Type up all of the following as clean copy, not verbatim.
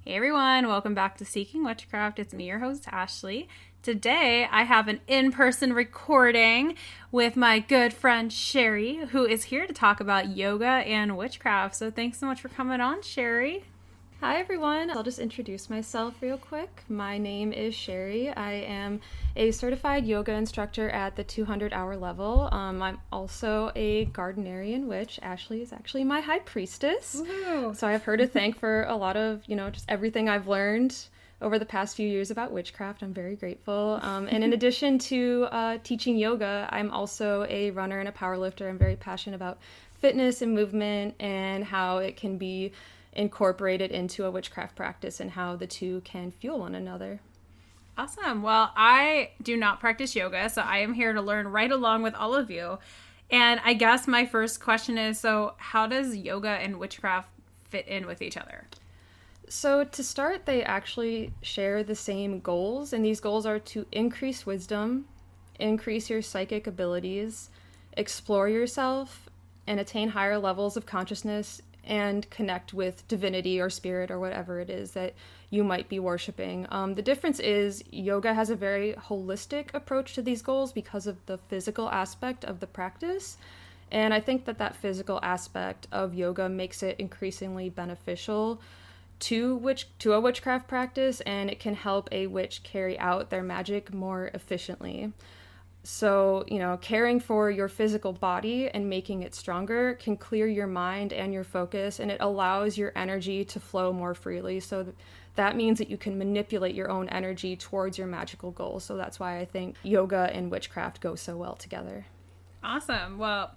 Hey everyone, welcome back to Seeking Witchcraft. It's me, your host, Ashley. Today I have an in-person recording with my good friend Sherry, who is here to talk about yoga and witchcraft. So thanks so much for coming on, Sherry. Hi everyone, I'll just introduce myself real quick. My name is Sherry. I am a certified yoga instructor at the 200-hour level. I'm also a Gardnerian witch. Ashley is actually my high priestess. Woohoo. So I have her to thank for a lot of, just everything I've learned over the past few years about witchcraft. I'm very grateful. And in addition to teaching yoga, I'm also a runner and a powerlifter. I'm very passionate about fitness and movement and how it can be incorporated into a witchcraft practice and how the two can fuel one another. Awesome. Well, I do not practice yoga, so I am here to learn right along with all of you. And I guess my first question is, so how does yoga and witchcraft fit in with each other? So to start, they actually share the same goals, and these goals are to increase wisdom, increase your psychic abilities, explore yourself, and attain higher levels of consciousness and connect with divinity or spirit or whatever it is that you might be worshiping. The difference is yoga has a very holistic approach to these goals because of the physical aspect of the practice. And I think that physical aspect of yoga makes it increasingly beneficial to a witchcraft practice, and it can help a witch carry out their magic more efficiently. So, caring for your physical body and making it stronger can clear your mind and your focus, and it allows your energy to flow more freely. So that means that you can manipulate your own energy towards your magical goals. So that's why I think yoga and witchcraft go so well together. Awesome. Well,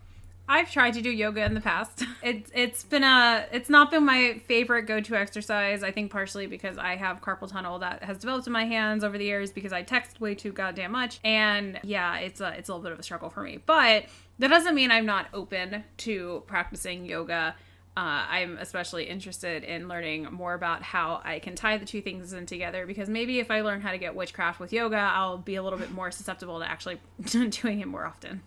I've tried to do yoga in the past. It's not been my favorite go-to exercise. I think partially because I have carpal tunnel that has developed in my hands over the years because I text way too goddamn much. And yeah, it's a little bit of a struggle for me. But that doesn't mean I'm not open to practicing yoga. I'm especially interested in learning more about how I can tie the two things in together, because maybe if I learn how to get witchcraft with yoga, I'll be a little bit more susceptible to actually doing it more often.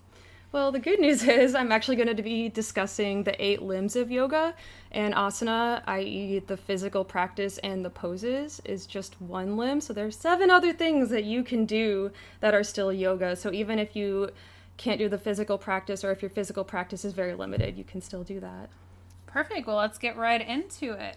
Well, the good news is I'm actually going to be discussing the 8 limbs of yoga, and asana, i.e. the physical practice and the poses, is just one limb. So there's 7 other things that you can do that are still yoga. So even if you can't do the physical practice, or if your physical practice is very limited, you can still do that. Perfect. Well, let's get right into it.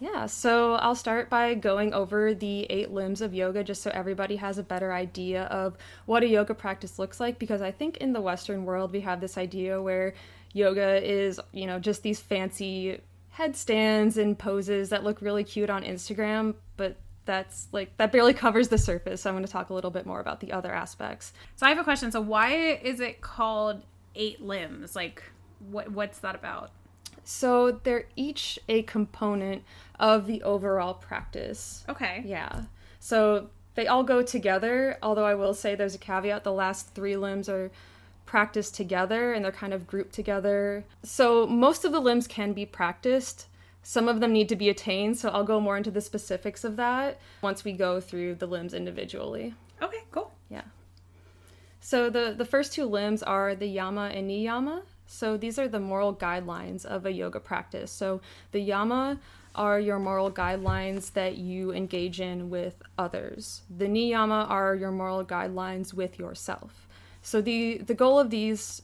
Yeah, so I'll start by going over the 8 limbs of yoga just so everybody has a better idea of what a yoga practice looks like, because I think in the Western world we have this idea where yoga is, just these fancy headstands and poses that look really cute on Instagram, but that barely covers the surface. So I'm going to talk a little bit more about the other aspects. So I have a question. So why is it called 8 limbs? Like, what's that about? So they're each a component of the overall practice. Okay. Yeah. So they all go together, although I will say there's a caveat. The last 3 limbs are practiced together and they're kind of grouped together. So most of the limbs can be practiced. Some of them need to be attained, so I'll go more into the specifics of that once we go through the limbs individually. Okay, cool. Yeah. So the first 2 limbs are the yama and niyama. So these are the moral guidelines of a yoga practice. So the yama are your moral guidelines that you engage in with others. The niyama are your moral guidelines with yourself. So the goal of these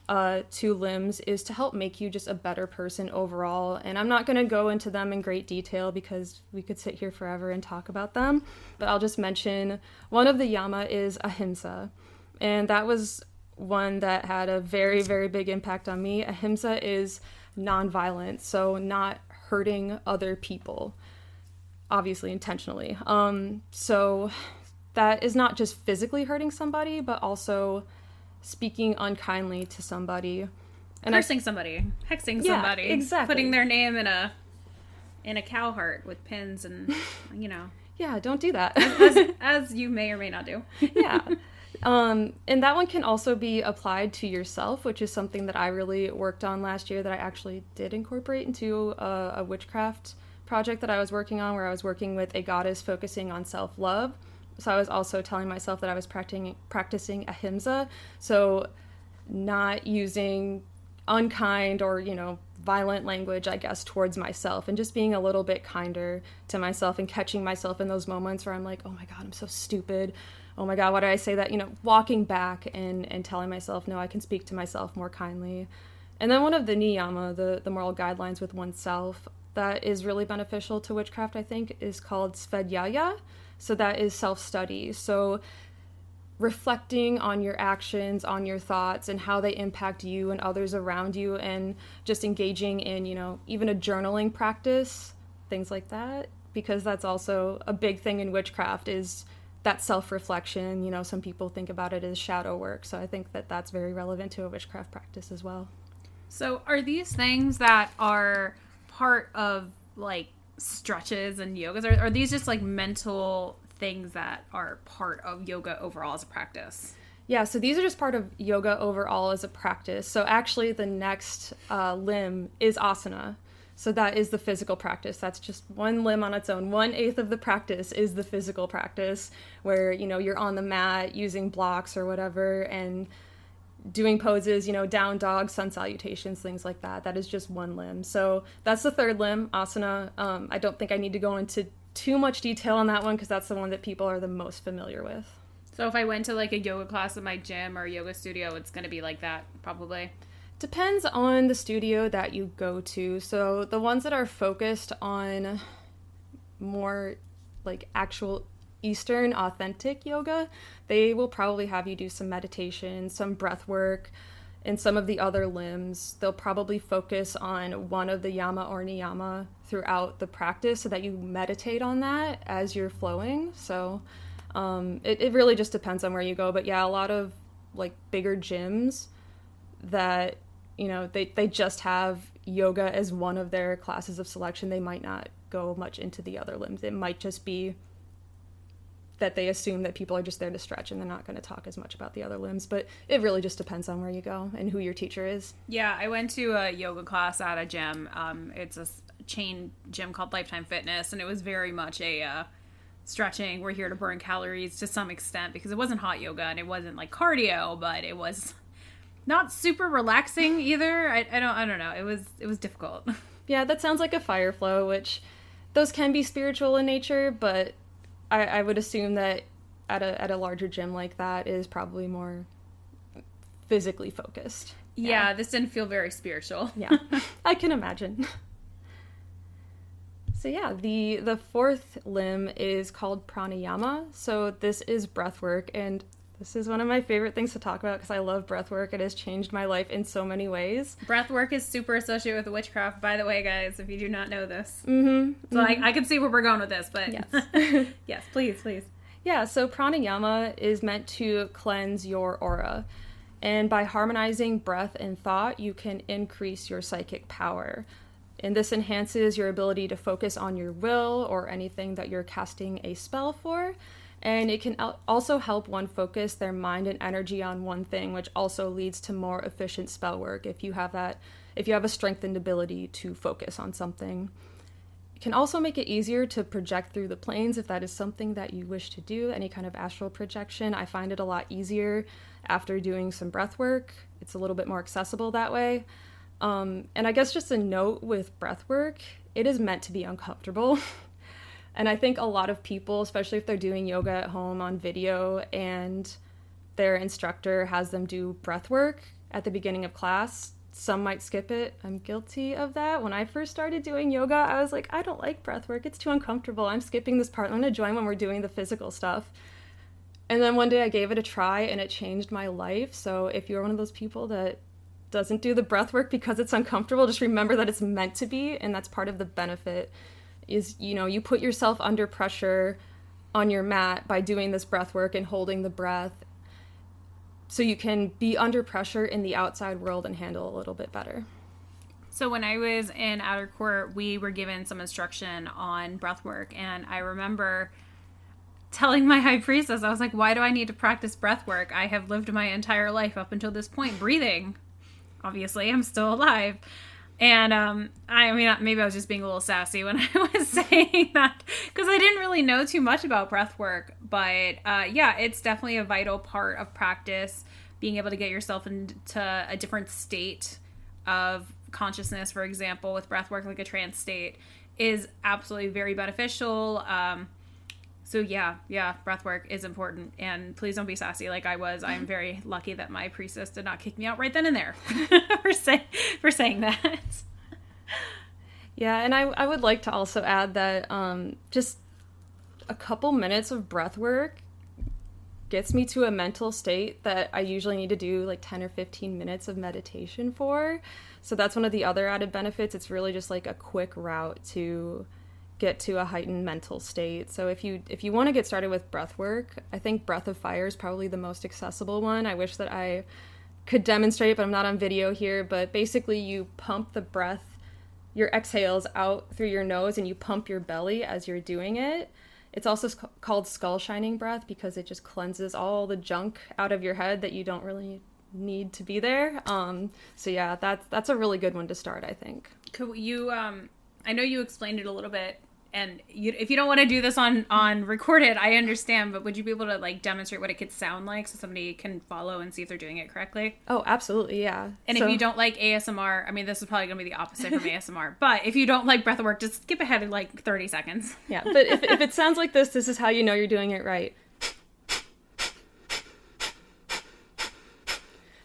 2 limbs is to help make you just a better person overall. And I'm not going to go into them in great detail because we could sit here forever and talk about them. But I'll just mention one of the yama is ahimsa. And that was one that had a very, very big impact on me. Ahimsa is nonviolence, so not hurting other people, obviously intentionally. So that is not just physically hurting somebody, but also speaking unkindly to somebody. And cursing somebody, hexing somebody. Exactly. Putting their name in a cow heart with pins and, Yeah, don't do that. as you may or may not do. Yeah. And that one can also be applied to yourself, which is something that I really worked on last year that I actually did incorporate into a witchcraft project that I was working on, where I was working with a goddess focusing on self-love. So I was also telling myself that I was practicing ahimsa, so not using unkind or, violent language, I guess, towards myself, and just being a little bit kinder to myself and catching myself in those moments where I'm like, oh my God, I'm so stupid. Oh my God, why did I say that? Walking back and telling myself, no, I can speak to myself more kindly. And then one of the niyama, the moral guidelines with oneself, that is really beneficial to witchcraft, I think, is called svedjaya. So that is self-study. So reflecting on your actions, on your thoughts, and how they impact you and others around you, and just engaging in, even a journaling practice, things like that, because that's also a big thing in witchcraft is that self-reflection. Some people think about it as shadow work, so I think that that's very relevant to a witchcraft practice as well. So are these things that are part of, like, stretches and yogas, or are these just, like, mental things that are part of yoga overall as a practice? Yeah, so these are just part of yoga overall as a practice. So actually the next limb is asana. So that is the physical practice. That's just one limb on its own. 1/8 of the practice is the physical practice where, you're on the mat using blocks or whatever and doing poses, down dog, sun salutations, things like that. That is just one limb. So that's the third limb, asana. I don't think I need to go into too much detail on that one because that's the one that people are the most familiar with. So if I went to, like, a yoga class at my gym or yoga studio, it's going to be like that, probably? Depends on the studio that you go to. So the ones that are focused on more, like, actual Eastern authentic yoga, they will probably have you do some meditation, some breath work. In some of the other limbs, they'll probably focus on one of the yama or niyama throughout the practice so that you meditate on that as you're flowing. So it really just depends on where you go. But yeah, a lot of, like, bigger gyms that, they just have yoga as one of their classes of selection. They might not go much into the other limbs. It might just be that they assume that people are just there to stretch and they're not going to talk as much about the other limbs. But it really just depends on where you go and who your teacher is. Yeah, I went to a yoga class at a gym. It's a chain gym called Lifetime Fitness, and it was very much a stretching. We're here to burn calories to some extent because it wasn't hot yoga and it wasn't, like, cardio, but it was not super relaxing either. I don't know. It was difficult. Yeah, that sounds like a fire flow, which those can be spiritual in nature, but I would assume that at a larger gym like that is probably more physically focused. Yeah, this didn't feel very spiritual. Yeah, I can imagine. So yeah, the fourth limb is called pranayama. So this is breath work, and this is one of my favorite things to talk about because I love breath work. It has changed my life in so many ways. Breath work is super associated with witchcraft, by the way, guys, if you do not know this. Mm-hmm. So I can see where we're going with this, but yes. Yes, please. Yeah, so pranayama is meant to cleanse your aura. And by harmonizing breath and thought, you can increase your psychic power. And this enhances your ability to focus on your will or anything that you're casting a spell for. And it can also help one focus their mind and energy on one thing, which also leads to more efficient spell work if you have a strengthened ability to focus on something. It can also make it easier to project through the planes if that is something that you wish to do, any kind of astral projection. I find it a lot easier after doing some breath work. It's a little bit more accessible that way. And I guess just a note with breath work, it is meant to be uncomfortable. And I think a lot of people, especially if they're doing yoga at home on video and their instructor has them do breath work at the beginning of class, some might skip it. I'm guilty of that. When I first started doing yoga, I was like, I don't like breath work. It's too uncomfortable. I'm skipping this part. I'm going to join when we're doing the physical stuff. And then one day I gave it a try and it changed my life. So if you're one of those people that doesn't do the breath work because it's uncomfortable, just remember that it's meant to be, and that's part of the benefit. Is, you put yourself under pressure on your mat by doing this breath work and holding the breath so you can be under pressure in the outside world and handle a little bit better. So when I was in outer court, we were given some instruction on breath work, and I remember telling my high priestess, I was like, why do I need to practice breath work? I have lived my entire life up until this point breathing. Obviously, I'm still alive. And I mean, maybe I was just being a little sassy when I was saying that because I didn't really know too much about breath work. But yeah, it's definitely a vital part of practice, being able to get yourself into a different state of consciousness, for example, with breath work, like a trance state, is absolutely very beneficial. So yeah, breath work is important, and please don't be sassy like I was. I'm very lucky that my priestess did not kick me out right then and there for saying that. Yeah, and I would like to also add that just a couple minutes of breath work gets me to a mental state that I usually need to do like 10 or 15 minutes of meditation for. So that's one of the other added benefits. It's really just like a quick route to get to a heightened mental state. So if you want to get started with breath work, I think Breath of Fire is probably the most accessible one. I wish that I could demonstrate, but I'm not on video here. But basically you pump the breath, your exhales out through your nose, and you pump your belly as you're doing it. It's also called skull shining breath because it just cleanses all the junk out of your head that you don't really need to be there. So yeah, that's a really good one to start, I think. Could you, I know you explained it a little bit, and if you don't want to do this on recorded, I understand, but would you be able to like demonstrate what it could sound like so somebody can follow and see if they're doing it correctly? Oh, absolutely, yeah. And if you don't like ASMR, I mean, this is probably going to be the opposite from ASMR, but if you don't like breath work, just skip ahead in like 30 seconds. Yeah, but if it sounds like this is how you know you're doing it right.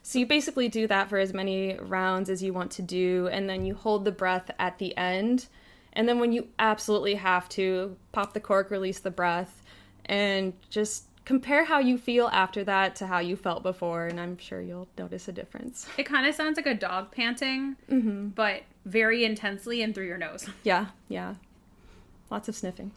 So you basically do that for as many rounds as you want to do, and then you hold the breath at the end. And then when you absolutely have to, pop the cork, release the breath, and just compare how you feel after that to how you felt before, and I'm sure you'll notice a difference. It kind of sounds like a dog panting, but very intensely and through your nose. Yeah. Lots of sniffing.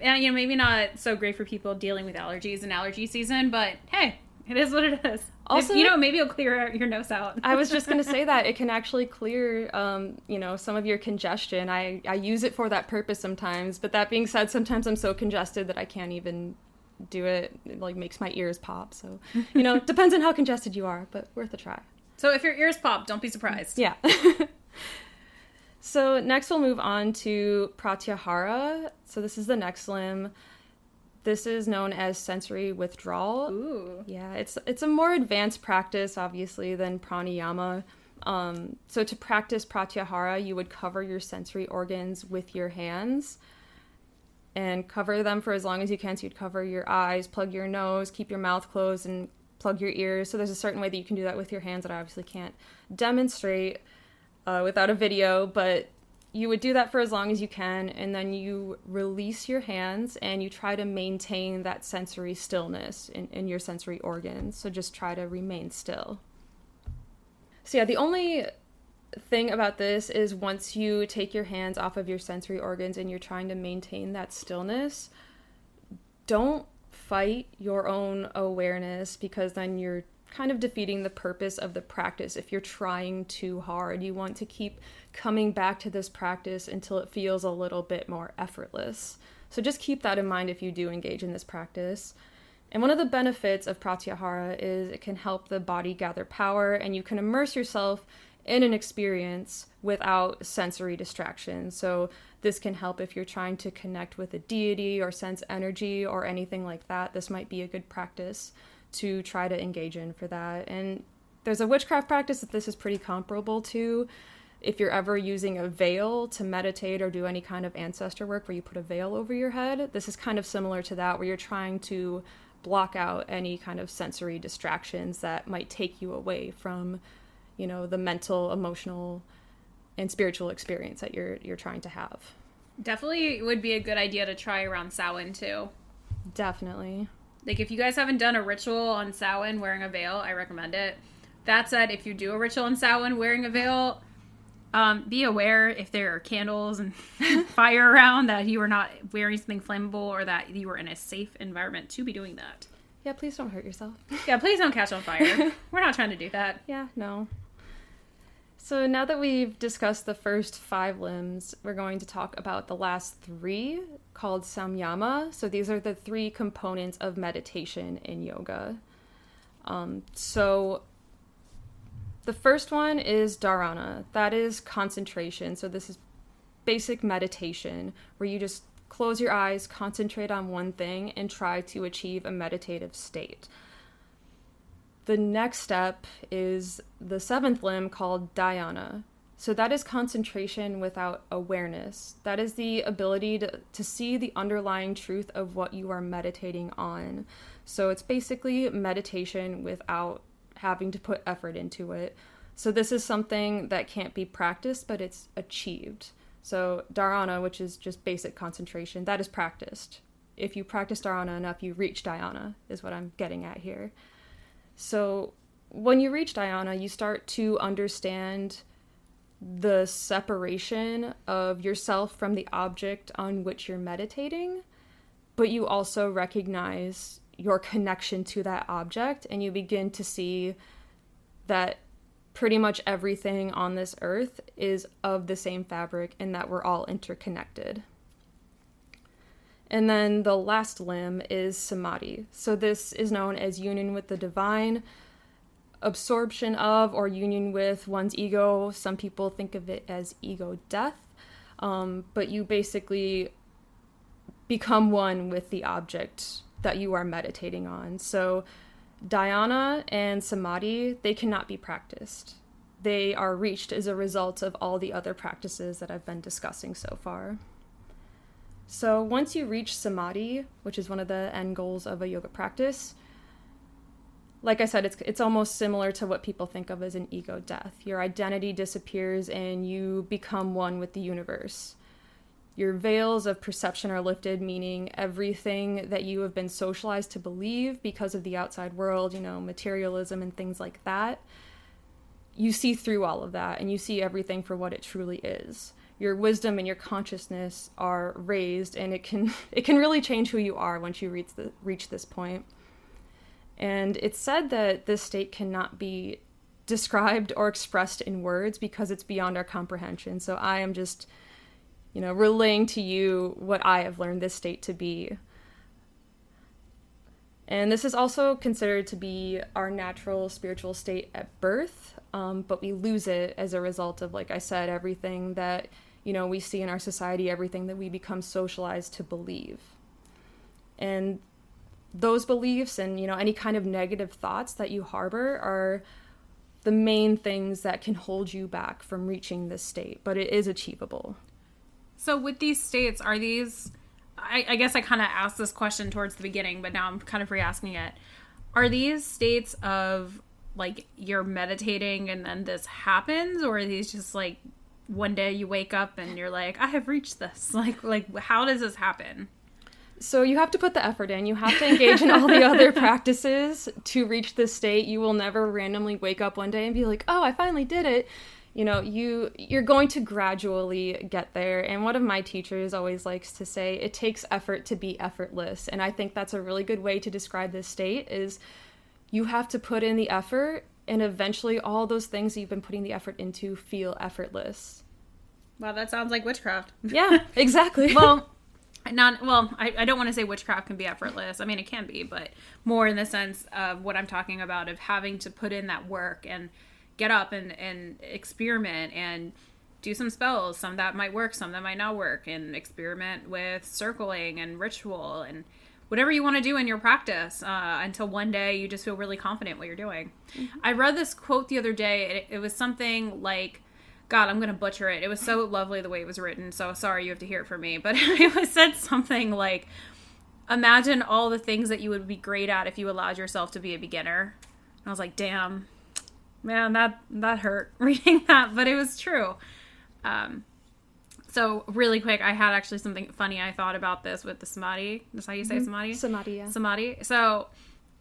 And, maybe not so great for people dealing with allergies in allergy season, but hey, it is what it is. Also, maybe it'll clear your nose out. I was just going to say that it can actually clear, some of your congestion. I use it for that purpose sometimes. But that being said, sometimes I'm so congested that I can't even do it. It like makes my ears pop. So, depends on how congested you are, but worth a try. So if your ears pop, don't be surprised. Yeah. So next we'll move on to Pratyahara. So this is the next limb. This is known as sensory withdrawal. Ooh. Yeah, it's a more advanced practice, obviously, than pranayama. So to practice pratyahara, you would cover your sensory organs with your hands and cover them for as long as you can. So you'd cover your eyes, plug your nose, keep your mouth closed, and plug your ears. So there's a certain way that you can do that with your hands that I obviously can't demonstrate without a video, but you would do that for as long as you can, and then you release your hands and you try to maintain that sensory stillness in your sensory organs. So just try to remain still. So yeah, the only thing about this is once you take your hands off of your sensory organs and you're trying to maintain that stillness, don't fight your own awareness, because then you're kind of defeating the purpose of the practice. If you're trying too hard, you want to keep coming back to this practice until it feels a little bit more effortless. So just keep that in mind if you do engage in this practice. And one of the benefits of pratyahara is it can help the body gather power, and you can immerse yourself in an experience without sensory distraction. So this can help if you're trying to connect with a deity or sense energy or anything like that. This might be a good practice to try to engage in for that. And there's a witchcraft practice that this is pretty comparable to. If you're ever using a veil to meditate or do any kind of ancestor work where you put a veil over your head, this is kind of similar to that, where you're trying to block out any kind of sensory distractions that might take you away from, the mental, emotional, and spiritual experience that you're trying to have. Definitely would be a good idea to try around Samhain too. Definitely. Like, if you guys haven't done a ritual on Samhain wearing a veil, I recommend it. That said, if you do a ritual on Samhain wearing a veil, be aware if there are candles and fire around that you are not wearing something flammable, or that you are in a safe environment to be doing that. Yeah, please don't hurt yourself. Yeah, please don't catch on fire. We're not trying to do that. Yeah, no. So now that we've discussed the first 5 limbs, we're going to talk about the last 3, called samyama. So these are the 3 components of meditation in yoga. So the first one is dharana. That is concentration. So this is basic meditation, where you just close your eyes, concentrate on one thing, and try to achieve a meditative state. The next step is the seventh limb called dhyana. So that is concentration without awareness. That is the ability to see the underlying truth of what you are meditating on. So it's basically meditation without having to put effort into it. So this is something that can't be practiced, but it's achieved. So dharana, which is just basic concentration, that is practiced. If you practice dharana enough, you reach dhyana, is what I'm getting at here. So when you reach dhyana, you start to understand the separation of yourself from the object on which you're meditating, but you also recognize your connection to that object, and you begin to see that pretty much everything on this earth is of the same fabric and that we're all interconnected. And then the last limb is samadhi. So this is known as union with the divine, absorption of or union with one's ego. Some people think of it as ego death, but you basically become one with the object that you are meditating on. So dhyana and samadhi, they cannot be practiced. They are reached as a result of all the other practices that I've been discussing so far. So once you reach samadhi, which is one of the end goals of a yoga practice, like I said, it's almost similar to what people think of as an ego death. Your identity disappears and you become one with the universe. Your veils of perception are lifted, meaning everything that you have been socialized to believe because of the outside world, materialism and things like that, you see through all of that and you see everything for what it truly is. Your wisdom and your consciousness are raised, and it can really change who you are once you reach this point. And it's said that this state cannot be described or expressed in words because it's beyond our comprehension. So I am just, relaying to you what I have learned this state to be. And this is also considered to be our natural spiritual state at birth, but we lose it as a result of, like I said, everything that, we see in our society, everything that we become socialized to believe. And those beliefs and, any kind of negative thoughts that you harbor are the main things that can hold you back from reaching this state, but it is achievable. So with these states, are these, I guess I kind of asked this question towards the beginning, but now I'm kind of re-asking it. Are these states of, like, you're meditating and then this happens, or are these just, like, one day you wake up and you're like, I have reached this? Like how does this happen? So you have to put the effort in. You have to engage in all the other practices to reach this state. You will never randomly wake up one day and be like, oh, I finally did it. You're going to gradually get there. And one of my teachers always likes to say, it takes effort to be effortless. And I think that's a really good way to describe this state is you have to put in the effort, and eventually all those things that you've been putting the effort into feel effortless. Wow, that sounds like witchcraft. Yeah, exactly. I don't want to say witchcraft can be effortless. I mean, it can be, but more in the sense of what I'm talking about, of having to put in that work and get up and experiment and do some spells, some that might work, some that might not work, and experiment with circling and ritual and whatever you want to do in your practice until one day you just feel really confident what you're doing. Mm-hmm. I read this quote the other day. It was something like, God, I'm going to butcher it. It was so lovely the way it was written, so sorry you have to hear it from me. But it said something like, imagine all the things that you would be great at if you allowed yourself to be a beginner. And I was like, damn, man, that hurt reading that, but it was true. So really quick, I had actually something funny I thought about this with the samadhi. That's how you say samadhi? Samadhi, yeah. Samadhi. So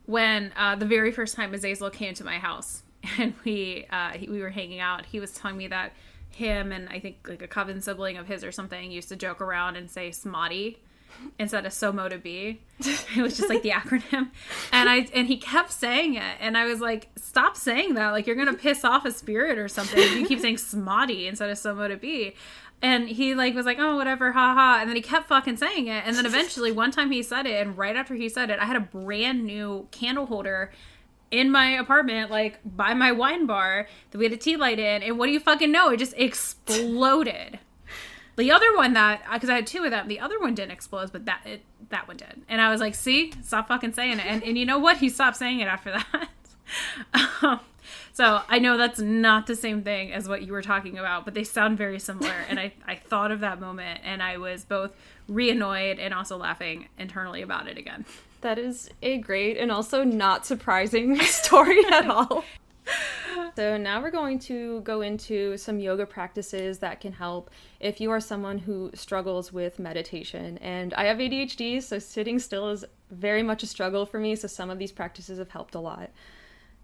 when the very first time Azazel came to my house and we were hanging out, he was telling me that him and I think like a coven sibling of his or something used to joke around and say samadhi instead of somo to be. It was just like the acronym. And he kept saying it. And I was like, stop saying that. Like, you're going to piss off a spirit or something if you keep saying samadhi instead of somo to be. And he was like, oh, whatever, haha. And then he kept fucking saying it. And then eventually one time he said it, and right after he said it, I had a brand new candle holder in my apartment, like by my wine bar that we had a tea light in. And what do you fucking know? It just exploded. The other one because I had two of them, the other one didn't explode, but that one did. And I was like, see, stop fucking saying it. And you know what? He stopped saying it after that. So I know that's not the same thing as what you were talking about, but they sound very similar. And I thought of that moment, and I was both re-annoyed and also laughing internally about it again. That is a great and also not surprising story at all. So now we're going to go into some yoga practices that can help if you are someone who struggles with meditation. And I have ADHD, so sitting still is very much a struggle for me, so some of these practices have helped a lot.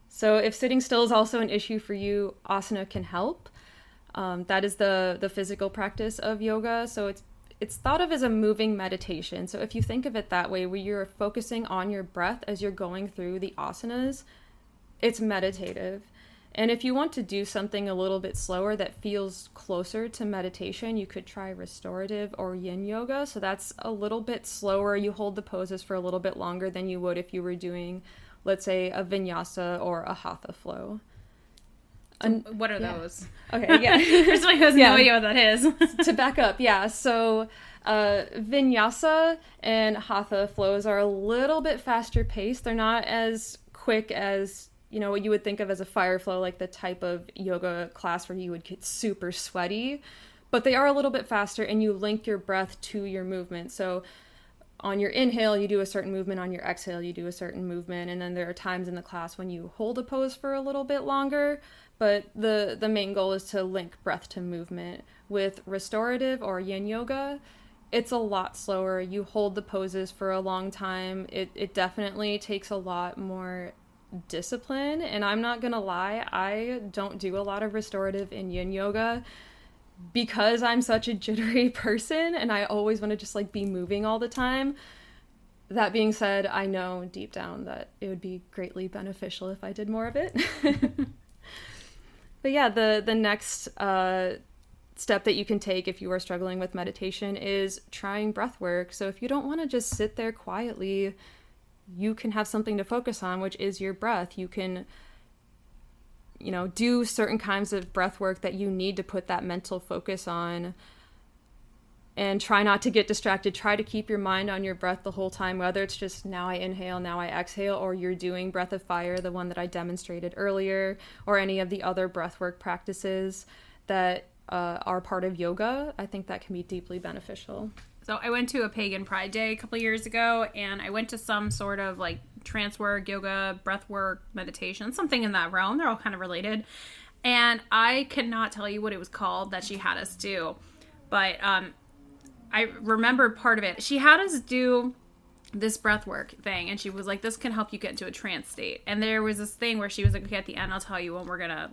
So if sitting still is also an issue for you, asana can help. That is the physical practice of yoga, so it's thought of as a moving meditation. So if you think of it that way, where you're focusing on your breath as you're going through the asanas, it's meditative. And if you want to do something a little bit slower that feels closer to meditation, you could try restorative or yin yoga. So that's a little bit slower. You hold the poses for a little bit longer than you would if you were doing, let's say, a vinyasa or a hatha flow. So what are those? Okay, yeah. For somebody who has no idea what that is. To back up, yeah. So vinyasa and hatha flows are a little bit faster paced. They're not as quick as, what you would think of as a fire flow, like the type of yoga class where you would get super sweaty. But they are a little bit faster, and you link your breath to your movement. So on your inhale, you do a certain movement. On your exhale, you do a certain movement. And then there are times in the class when you hold a pose for a little bit longer. But the main goal is to link breath to movement. With restorative or yin yoga, it's a lot slower. You hold the poses for a long time. It definitely takes a lot more discipline. And I'm not going to lie, I don't do a lot of restorative in yin yoga because I'm such a jittery person and I always want to just be moving all the time. That being said, I know deep down that it would be greatly beneficial if I did more of it. But yeah, the next step that you can take if you are struggling with meditation is trying breath work. So if you don't want to just sit there quietly, you can have something to focus on, which is your breath. You can do certain kinds of breath work that you need to put that mental focus on, and try not to get distracted. Try to keep your mind on your breath the whole time, whether it's just now I inhale, now I exhale, or you're doing breath of fire, the one that I demonstrated earlier, or any of the other breath work practices that are part of yoga. I think that can be deeply beneficial. So I went to a pagan pride day a couple years ago, and I went to some sort of trance work, yoga, breath work, meditation, something in that realm. They're all kind of related. And I cannot tell you what it was called that she had us do. But I remember part of it. She had us do this breath work thing, and she was like, this can help you get into a trance state. And there was this thing where she was like, okay, at the end I'll tell you when we're gonna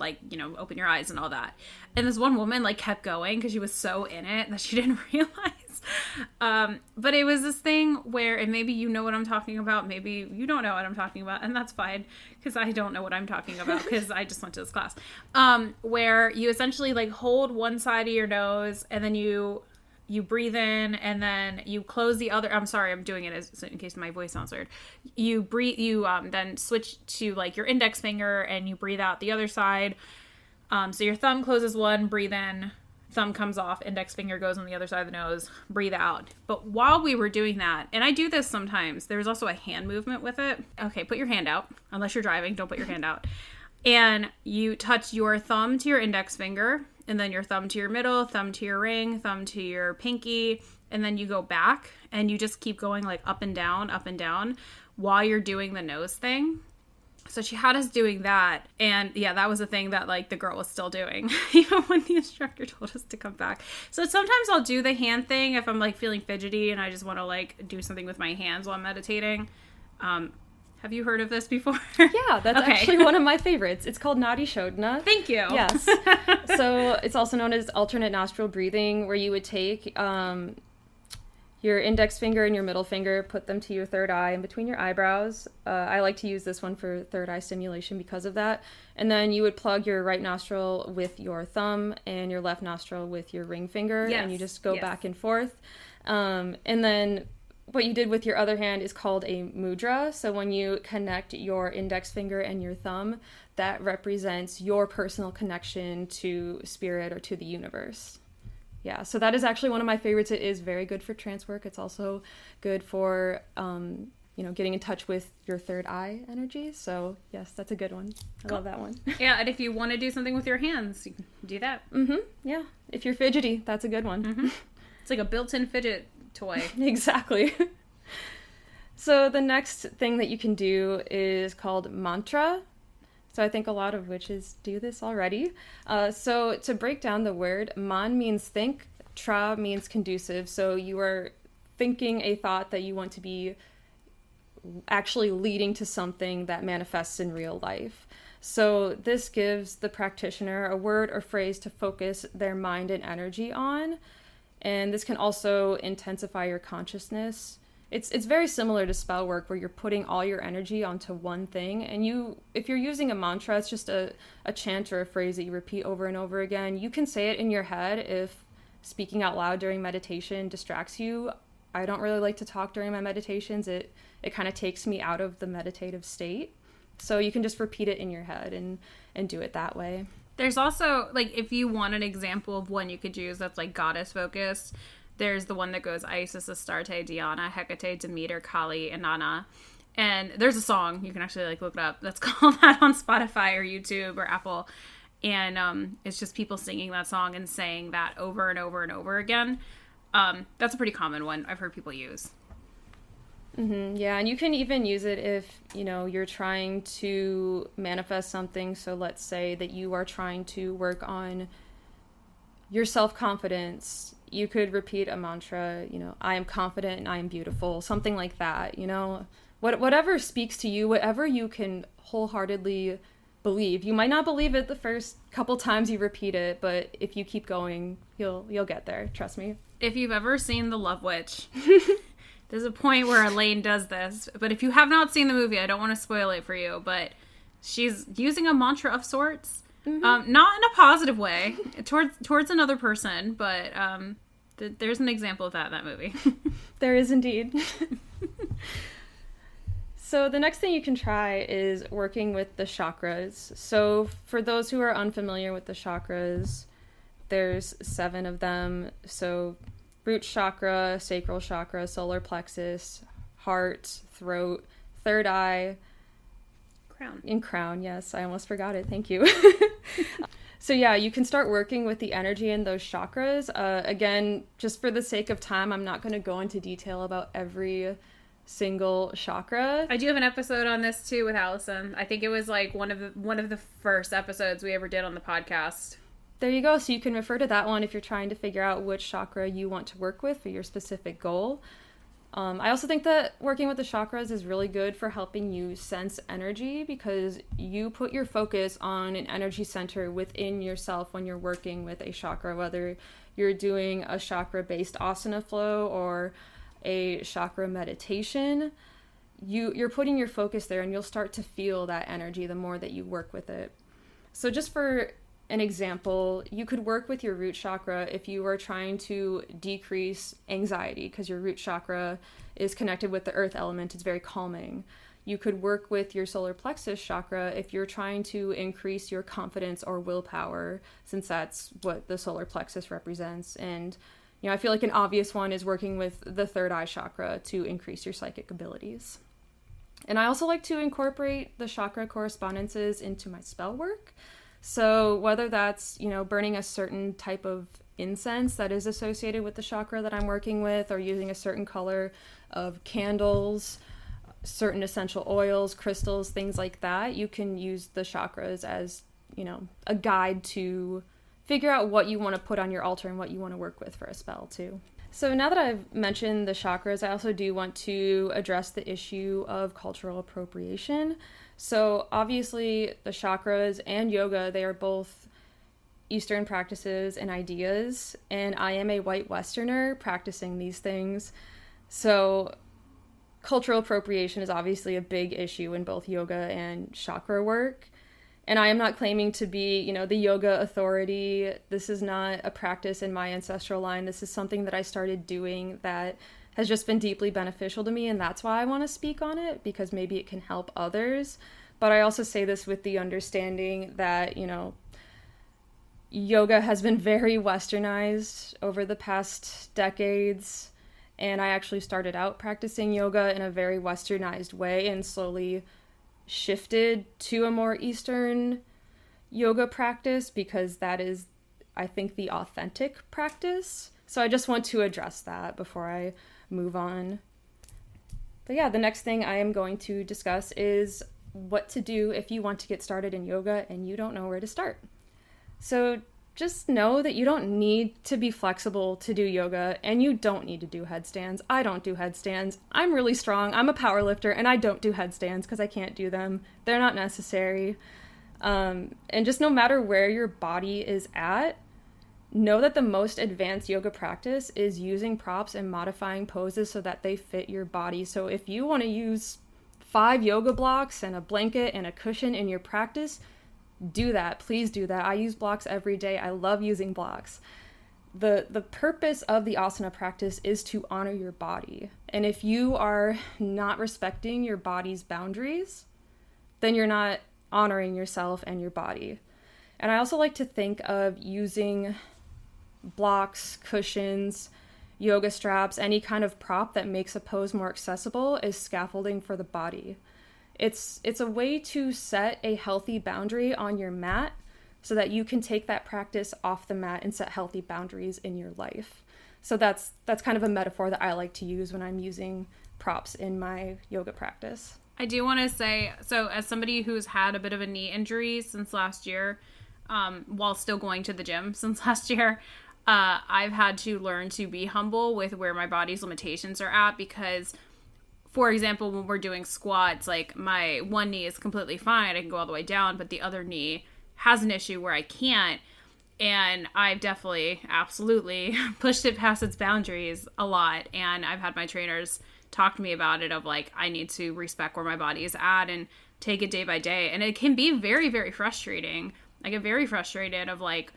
open your eyes and all that. And this one woman kept going because she was so in it that she didn't realize. But it was this thing where, and maybe you know what I'm talking about, maybe you don't know what I'm talking about, and that's fine because I don't know what I'm talking about because I just went to this class, where you essentially hold one side of your nose and then you breathe in, and then you close the other. I'm sorry, I'm doing it in case my voice sounds weird. You breathe. You then switch to your index finger, and you breathe out the other side. So your thumb closes one, breathe in. Thumb comes off, index finger goes on the other side of the nose, breathe out. But while we were doing that, and I do this sometimes, there's also a hand movement with it. Okay, put your hand out. Unless you're driving, don't put your hand out. And you touch your thumb to your index finger, and then your thumb to your middle, thumb to your ring, thumb to your pinky, and then you go back, and you just keep going up and down while you're doing the nose thing. So she had us doing that, and yeah, that was a thing that the girl was still doing even when the instructor told us to come back. So sometimes I'll do the hand thing if I'm feeling fidgety and I just want to do something with my hands while I'm meditating. Have you heard of this before? Yeah, that's actually one of my favorites. It's called Nadi Shodhana. Thank you. Yes. So it's also known as alternate nostril breathing, where you would take your index finger and your middle finger, put them to your third eye in between your eyebrows. I like to use this one for third eye stimulation because of that. And then you would plug your right nostril with your thumb and your left nostril with your ring finger, and you just go back and forth. And then what you did with your other hand is called a mudra. So when you connect your index finger and your thumb, that represents your personal connection to spirit or to the universe. Yeah, so that is actually one of my favorites. It is very good for trance work. It's also good for getting in touch with your third eye energy. So yes, that's a good one. I love that one. Yeah, and if you want to do something with your hands, you can do that. Yeah, if you're fidgety, that's a good one. It's like a built-in fidget toy. Exactly. So the next thing that you can do is called mantra. So I think a lot of witches do this already. So to break down the word, man means think, tra means conducive. So you are thinking a thought that you want to be actually leading to something that manifests in real life. So this gives the practitioner a word or phrase to focus their mind and energy on. And this can also intensify your consciousness. It's very similar to spell work where you're putting all your energy onto one thing. And if you're using a mantra, it's just a chant or a phrase that you repeat over and over again. You can say it in your head if speaking out loud during meditation distracts you. I don't really like to talk during my meditations. It kind of takes me out of the meditative state. So you can just repeat it in your head and do it that way. There's also, like, if you want an example of one you could use that's, like, goddess focused, there's the one that goes Isis, Astarte, Diana, Hecate, Demeter, Kali, Inanna. And there's a song, you can actually, like, look it up, that's called that on Spotify or YouTube or Apple. And it's just people singing that song and saying that over and over and over again. That's a pretty common one I've heard people use. Yeah, and you can even use it if, you're trying to manifest something. So let's say that you are trying to work on your self-confidence. You could repeat a mantra, I am confident and I am beautiful, something like that, whatever speaks to you, whatever you can wholeheartedly believe. You might not believe it the first couple times you repeat it, but if you keep going, you'll get there. Trust me. If you've ever seen The Love Witch, there's a point where Elaine does this, but if you have not seen the movie, I don't want to spoil it for you, but she's using a mantra of sorts. Not in a positive way towards another person, but there's an example of that in that movie. There is indeed. So the next thing you can try is working with the chakras. So for those who are unfamiliar with the chakras, there's 7 of them. So root chakra, sacral chakra, solar plexus, heart, throat, third eye, crown. Yes, I almost forgot it. Thank you. So yeah, you can start working with the energy in those chakras. Again, just for the sake of time, I'm not going to go into detail about every single chakra. I do have an episode on this too with Allison. I think it was like one of the first episodes we ever did on the podcast. There you go. So you can refer to that one if you're trying to figure out which chakra you want to work with for your specific goal. I also think that working with the chakras is really good for helping you sense energy because you put your focus on an energy center within yourself when you're working with a chakra, whether you're doing a chakra-based asana flow or a chakra meditation. You're putting your focus there and you'll start to feel that energy the more that you work with it. So just for an example, you could work with your root chakra if you are trying to decrease anxiety because your root chakra is connected with the earth element. It's very calming. You could work with your solar plexus chakra if you're trying to increase your confidence or willpower, since that's what the solar plexus represents. And, I feel like an obvious one is working with the third eye chakra to increase your psychic abilities. And I also like to incorporate the chakra correspondences into my spell work. So whether that's, burning a certain type of incense that is associated with the chakra that I'm working with, or using a certain color of candles, certain essential oils, crystals, things like that, you can use the chakras as, a guide to figure out what you want to put on your altar and what you want to work with for a spell too. So now that I've mentioned the chakras, I also do want to address the issue of cultural appropriation. So obviously the chakras and yoga, they are both Eastern practices and ideas, and I am a white Westerner practicing these things. So cultural appropriation is obviously a big issue in both yoga and chakra work. And I am not claiming to be, the yoga authority. This is not a practice in my ancestral line. This is something that I started doing that has just been deeply beneficial to me, and that's why I want to speak on it, because maybe it can help others. But I also say this with the understanding that, yoga has been very westernized over the past decades, And I actually started out practicing yoga in a very westernized way and slowly shifted to a more Eastern yoga practice because that is, I think, the authentic practice. So I just want to address that before I move on. But yeah, the next thing I am going to discuss is what to do if you want to get started in yoga and you don't know where to start. So just know that you don't need to be flexible to do yoga, and you don't need to do headstands. I don't do headstands. I'm really strong. I'm a power lifter, and I don't do headstands because I can't do them. They're not necessary. And just no matter where your body is at, know that the most advanced yoga practice is using props and modifying poses so that they fit your body. So if you want to use 5 yoga blocks and a blanket and a cushion in your practice, do that. Please do that. I use blocks every day. I love using blocks. The purpose of the asana practice is to honor your body. And if you are not respecting your body's boundaries, then you're not honoring yourself and your body. And I also like to think of using blocks, cushions, yoga straps, any kind of prop that makes a pose more accessible as scaffolding for the body. It's a way to set a healthy boundary on your mat so that you can take that practice off the mat and set healthy boundaries in your life. So that's kind of a metaphor that I like to use when I'm using props in my yoga practice. I do want to say, so as somebody who's had a bit of a knee injury since last year, while still going to the gym since last year, I've had to learn to be humble with where my body's limitations are at because, for example, when we're doing squats, like my one knee is completely fine. I can go all the way down, but the other knee has an issue where I can't. And I've definitely, absolutely pushed it past its boundaries a lot. And I've had my trainers talk to me about it of like, I need to respect where my body is at and take it day by day. And it can be very, very frustrating. I get very frustrated of like,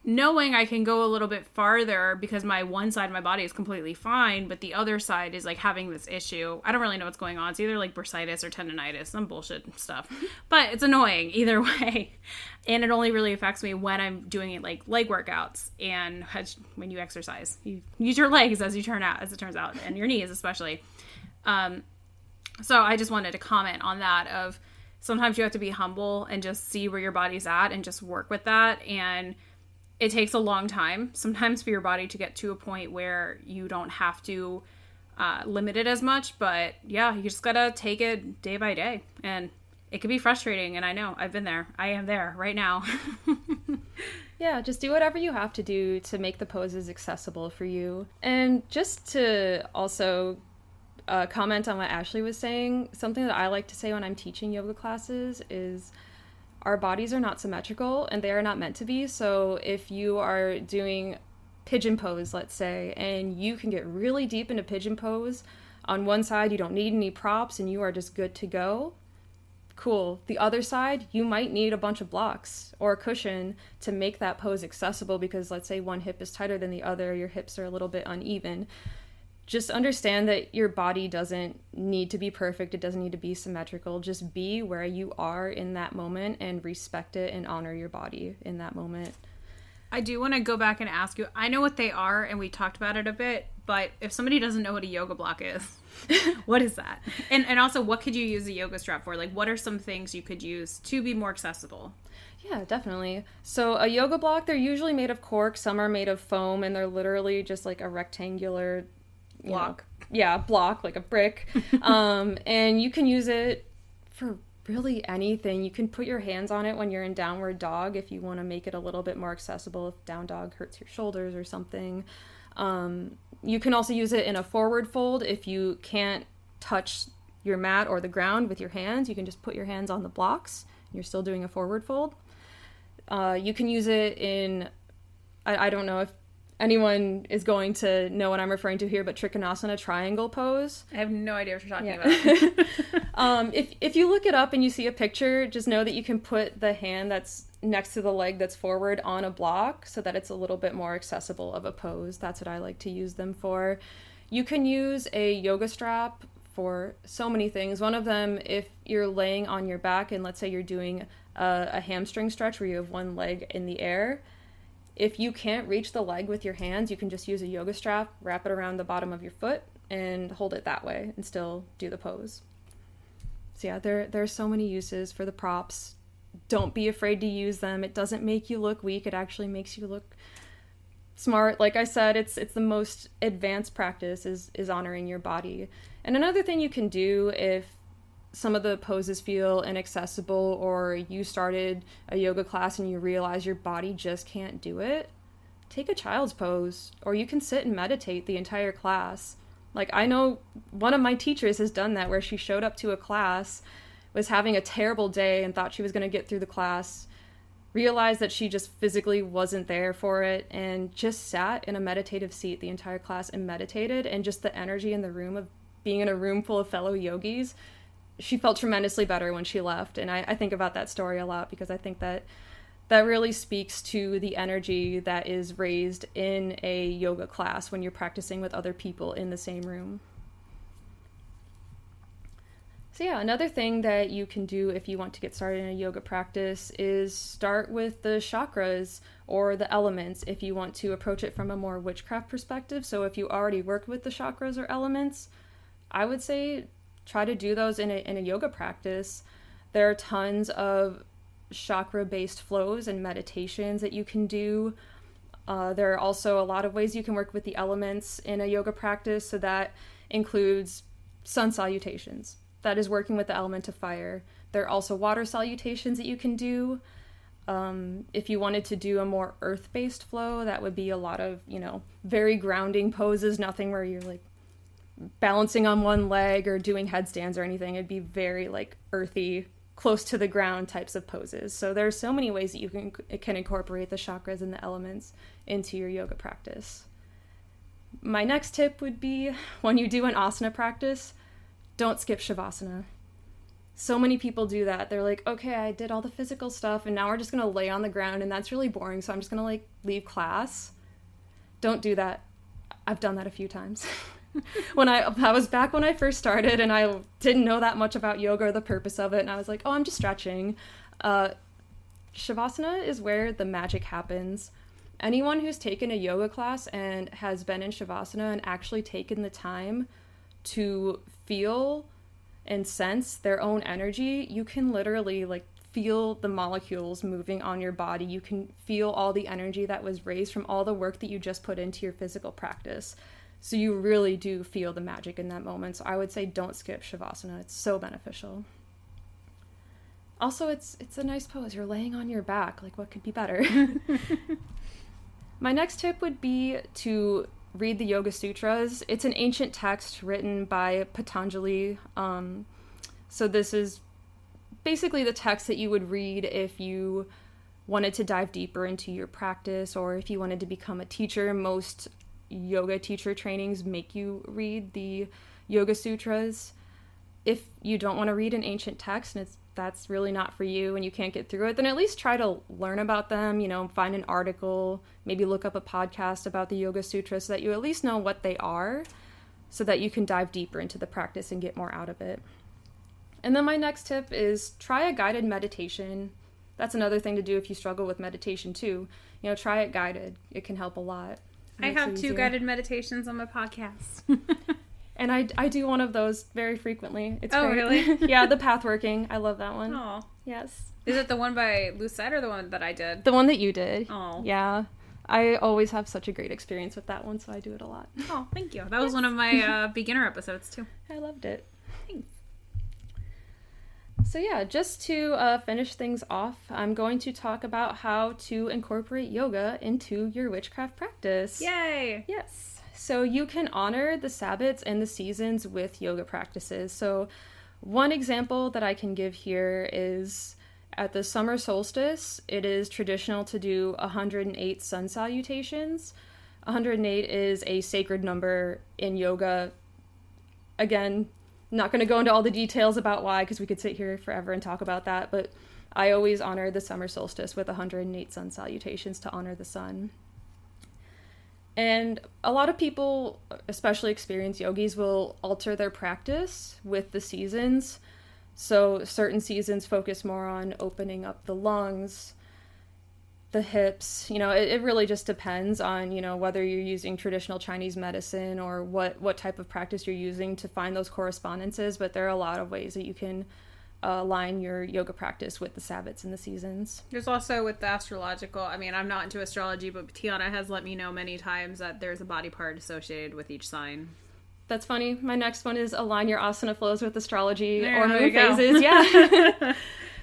knowing I can go a little bit farther because my one side of my body is completely fine, but the other side is like having this issue. I don't really know what's going on. It's either like bursitis or tendonitis, some bullshit stuff, but it's annoying either way. And it only really affects me when I'm doing it like leg workouts and when you exercise, you use your legs as it turns out, and your knees especially. So I just wanted to comment on that of sometimes you have to be humble and just see where your body's at and just work with that. And it takes a long time sometimes for your body to get to a point where you don't have to limit it as much. But yeah, you just gotta take it day by day. And it can be frustrating. And I know I've been there. I am there right now. Yeah, just do whatever you have to do to make the poses accessible for you. And just to also comment on what Ashley was saying, something that I like to say when I'm teaching yoga classes is our bodies are not symmetrical and they are not meant to be. So if you are doing pigeon pose, let's say, and you can get really deep into pigeon pose, on one side you don't need any props and you are just good to go, cool. The other side, you might need a bunch of blocks or a cushion to make that pose accessible because let's say one hip is tighter than the other, your hips are a little bit uneven. Just understand that your body doesn't need to be perfect. It doesn't need to be symmetrical. Just be where you are in that moment and respect it and honor your body in that moment. I do want to go back and ask you, I know what they are and we talked about it a bit, but if somebody doesn't know what a yoga block is, what is that? And also, what could you use a yoga strap for? Like, what are some things you could use to be more accessible? Yeah, definitely. So a yoga block, they're usually made of cork. Some are made of foam, and they're literally just like a rectangular block. Block, like a brick. And you can use it for really anything. You can put your hands on it when you're in downward dog if you want to make it a little bit more accessible, if down dog hurts your shoulders or something. You can also use it in a forward fold if you can't touch your mat or the ground with your hands. You can just put your hands on the blocks. You're still doing a forward fold. You can use it in, I don't know if anyone is going to know what I'm referring to here, but Trikonasana triangle pose. I have no idea what you're talking about. If you look it up and you see a picture, just know that you can put the hand that's next to the leg that's forward on a block so that it's a little bit more accessible of a pose. That's what I like to use them for. You can use a yoga strap for so many things. One of them, if you're laying on your back and let's say you're doing a hamstring stretch where you have one leg in the air, If you can't reach the leg with your hands, you can just use a yoga strap, wrap it around the bottom of your foot, and hold it that way and still do the pose. So yeah, there are so many uses for the props. Don't be afraid to use them. It doesn't make you look weak. It actually makes you look smart. Like I said, it's the most advanced practice is honoring your body. And another thing you can do if some of the poses feel inaccessible, or you started a yoga class and you realize your body just can't do it, take a child's pose, or you can sit and meditate the entire class. Like, I know one of my teachers has done that, where she showed up to a class, was having a terrible day and thought she was going to get through the class, realized that she just physically wasn't there for it, and just sat in a meditative seat the entire class and meditated. And just the energy in the room of being in a room full of fellow yogis, she felt tremendously better when she left. And I think about that story a lot, because I think that really speaks to the energy that is raised in a yoga class when you're practicing with other people in the same room. So yeah, another thing that you can do if you want to get started in a yoga practice is start with the chakras or the elements if you want to approach it from a more witchcraft perspective. So if you already worked with the chakras or elements, I would say try to do those in a yoga practice. There are tons of chakra-based flows and meditations that you can do. There are also a lot of ways you can work with the elements in a yoga practice. So that includes sun salutations. That is working with the element of fire. There are also water salutations that you can do. If you wanted to do a more earth-based flow, that would be a lot of, very grounding poses, nothing where you're like balancing on one leg or doing headstands or anything. It'd be very like earthy, close to the ground types of poses. So there are so many ways that you can incorporate the chakras and the elements into your yoga practice. My next tip would be, when you do an asana practice, don't skip Shavasana. So many people do that. They're like, okay, I did all the physical stuff and now we're just going to lay on the ground and that's really boring, so I'm just going to leave class. Don't do that. I've done that a few times. When I was back when I first started and I didn't know that much about yoga or the purpose of it, and I was like, oh, I'm just stretching. Shavasana is where the magic happens. Anyone who's taken a yoga class and has been in Shavasana and actually taken the time to feel and sense their own energy, you can literally feel the molecules moving on your body. You can feel all the energy that was raised from all the work that you just put into your physical practice. So you really do feel the magic in that moment. So I would say don't skip Shavasana. It's so beneficial. Also, it's a nice pose. You're laying on your back. What could be better? My next tip would be to read the Yoga Sutras. It's an ancient text written by Patanjali. So this is basically the text that you would read if you wanted to dive deeper into your practice, or if you wanted to become a teacher. Most yoga teacher trainings make you read the Yoga Sutras. If you don't want to read an ancient text and that's really not for you and you can't get through it, then at least try to learn about them, find an article, maybe look up a podcast about the Yoga Sutras so that you at least know what they are, so that you can dive deeper into the practice and get more out of it. And then my next tip is try a guided meditation. That's another thing to do if you struggle with meditation too. Try it guided. It can help a lot. I have 2 guided meditations on my podcast. And I do one of those very frequently. It's great. Really? Yeah, the path working. I love that one. Oh. Yes. Is it the one by Lucette or the one that I did? The one that you did. Oh. Yeah. I always have such a great experience with that one, so I do it a lot. Oh, thank you. That was one of my beginner episodes, too. I loved it. Thanks. So yeah, just to finish things off, I'm going to talk about how to incorporate yoga into your witchcraft practice. Yay! Yes. So you can honor the Sabbats and the seasons with yoga practices. So one example that I can give here is at the summer solstice, it is traditional to do 108 sun salutations. 108 is a sacred number in yoga. Again, not going to go into all the details about why, because we could sit here forever and talk about that, but I always honor the summer solstice with 108 sun salutations to honor the sun. And a lot of people, especially experienced yogis, will alter their practice with the seasons. So certain seasons focus more on opening up the lungs. the hips. It really just depends on, whether you're using traditional Chinese medicine or what type of practice you're using to find those correspondences. But there are a lot of ways that you can align your yoga practice with the Sabbats and the seasons. There's also with the astrological, I mean, I'm not into astrology, but Tiana has let me know many times that there's a body part associated with each sign. That's funny. My next one is align your asana flows with astrology There or moon you go. phases. Yeah.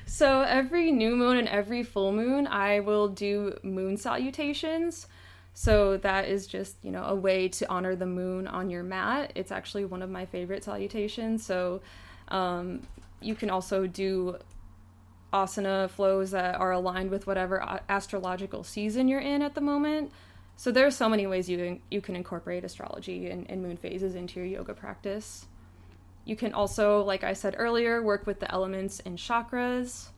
So every new moon and every full moon, I will do moon salutations. So that is just, a way to honor the moon on your mat. It's actually one of my favorite salutations. So you can also do asana flows that are aligned with whatever astrological season you're in at the moment. So there are so many ways you can incorporate astrology and moon phases into your yoga practice. You can also, like I said earlier, work with the elements and chakras.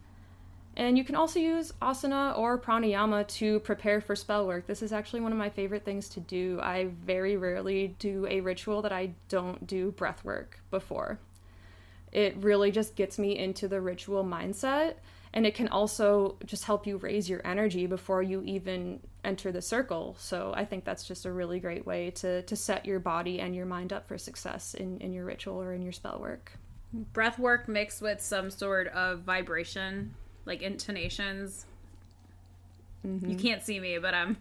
And you can also use asana or pranayama to prepare for spell work. This is actually one of my favorite things to do. I very rarely do a ritual that I don't do breath work before. It really just gets me into the ritual mindset. And it can also just help you raise your energy before you even enter the circle. So I think that's just a really great way to set your body and your mind up for success in your ritual or in your spell work. Breath work mixed with some sort of vibration, like intonations. Mm-hmm. You can't see me, but I'm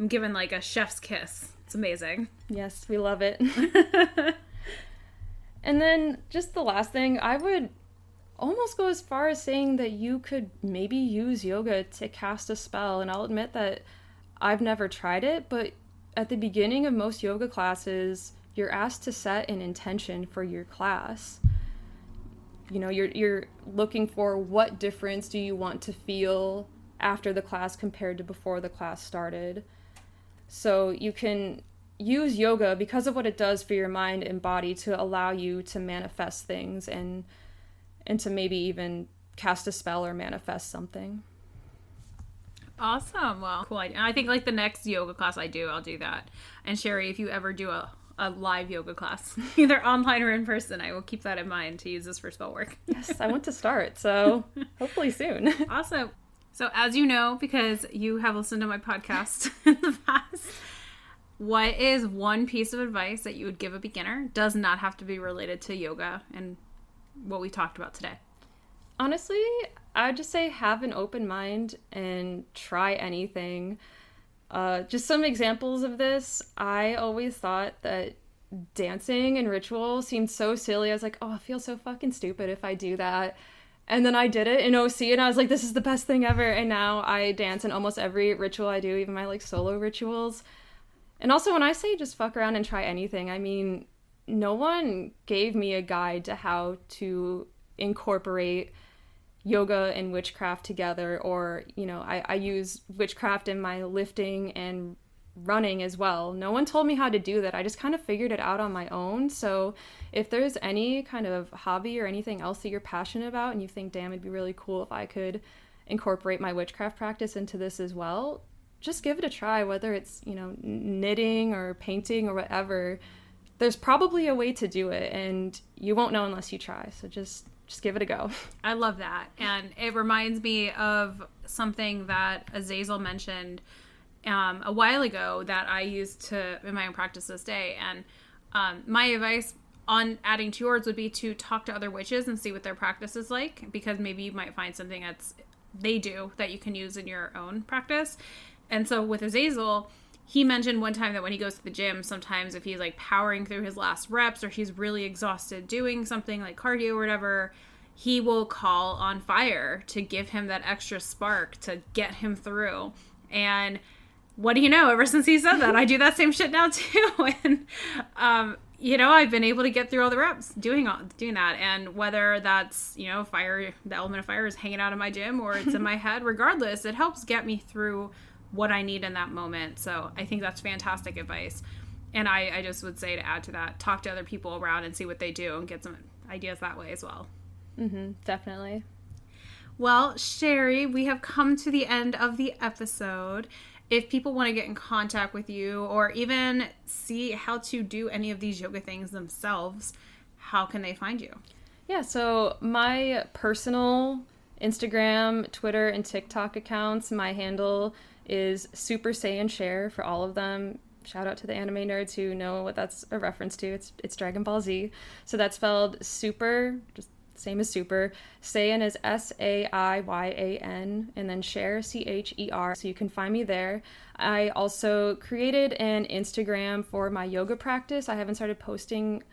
giving like a chef's kiss. It's amazing. Yes, we love it. And then just the last thing, I would almost go as far as saying that you could maybe use yoga to cast a spell. And I'll admit that I've never tried it, but at the beginning of most yoga classes, you're asked to set an intention for your class. You're looking for what difference do you want to feel after the class compared to before the class started. So you can use yoga because of what it does for your mind and body to allow you to manifest things and to maybe even cast a spell or manifest something. Awesome. Well, cool idea. I think like the next yoga class I do, I'll do that. And Sherry, if you ever do a live yoga class, either online or in person, I will keep that in mind to use this for spell work. Yes, I want to start, so hopefully soon. Awesome. So as you know, because you have listened to my podcast in the past, what is one piece of advice that you would give a beginner? Does not have to be related to yoga and what we talked about today. Honestly, I would just say have an open mind and try anything. Just some examples of this. I always thought that dancing and ritual seemed so silly. I was like, oh, I feel so fucking stupid if I do that. And then I did it in OC and I was like, this is the best thing ever. And now I dance in almost every ritual I do, even my like solo rituals. And also when I say just fuck around and try anything, I mean, no one gave me a guide to how to incorporate yoga and witchcraft together, or, I use witchcraft in my lifting and running as well. No one told me how to do that. I just kind of figured it out on my own. So if there's any kind of hobby or anything else that you're passionate about and you think, damn, it'd be really cool if I could incorporate my witchcraft practice into this as well, just give it a try, whether it's, knitting or painting or whatever. There's probably a way to do it, and you won't know unless you try. So just give it a go. I love that. And it reminds me of something that Azazel mentioned a while ago that I used to in my own practice this day. And my advice on adding to yours would be to talk to other witches and see what their practice is like, because maybe you might find something they do that you can use in your own practice. And so with Azazel, he mentioned one time that when he goes to the gym, sometimes if he's like powering through his last reps or he's really exhausted doing something like cardio or whatever, he will call on fire to give him that extra spark to get him through. And what do you know? Ever since he said that, I do that same shit now too. And, I've been able to get through all the reps doing that. And whether that's, fire, the element of fire is hanging out in my gym or it's in my head, regardless, it helps get me through what I need in that moment. So I think that's fantastic advice. And I just would say to add to that, talk to other people around and see what they do and get some ideas that way as well. Mm-hmm, definitely. Well, Sherry, we have come to the end of the episode. If people want to get in contact with you or even see how to do any of these yoga things themselves, how can they find you? Yeah, so my personal Instagram, Twitter, and TikTok accounts. My handle is Super Saiyan Share for all of them. Shout out to the anime nerds who know what that's a reference to. It's Dragon Ball Z. So that's spelled super, just same as super. Saiyan is Saiyan, and then Share, Cher. So you can find me there. I also created an Instagram for my yoga practice. I haven't started posting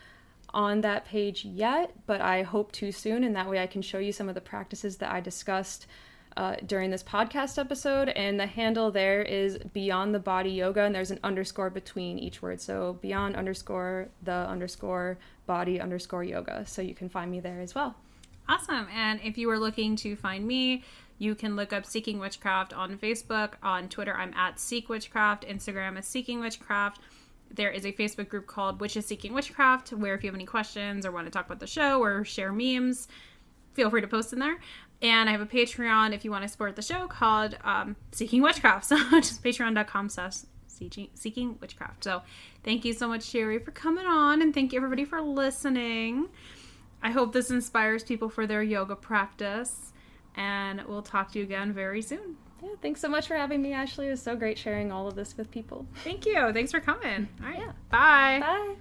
on that page yet, but I hope to soon, and that way I can show you some of the practices that I discussed during this podcast episode. And the handle there is Beyond the Body Yoga, and there's an underscore between each word, so beyond underscore the underscore body underscore yoga. So you can find me there as well. Awesome. And if you were looking to find me, you can look up Seeking Witchcraft on Facebook. On Twitter, I'm at Seek Witchcraft. Instagram is Seeking Witchcraft. There is a Facebook group called Witches Seeking Witchcraft, where if you have any questions or want to talk about the show or share memes, feel free to post in there. And I have a Patreon if you want to support the show called Seeking Witchcraft. So just patreon.com/Seeking Witchcraft. So thank you so much, Sherry, for coming on, and thank you everybody for listening. I hope this inspires people for their yoga practice, and we'll talk to you again very soon. Yeah, thanks so much for having me, Ashley. It was so great sharing all of this with people. Thank you. Thanks for coming. All right. Yeah. Bye. Bye.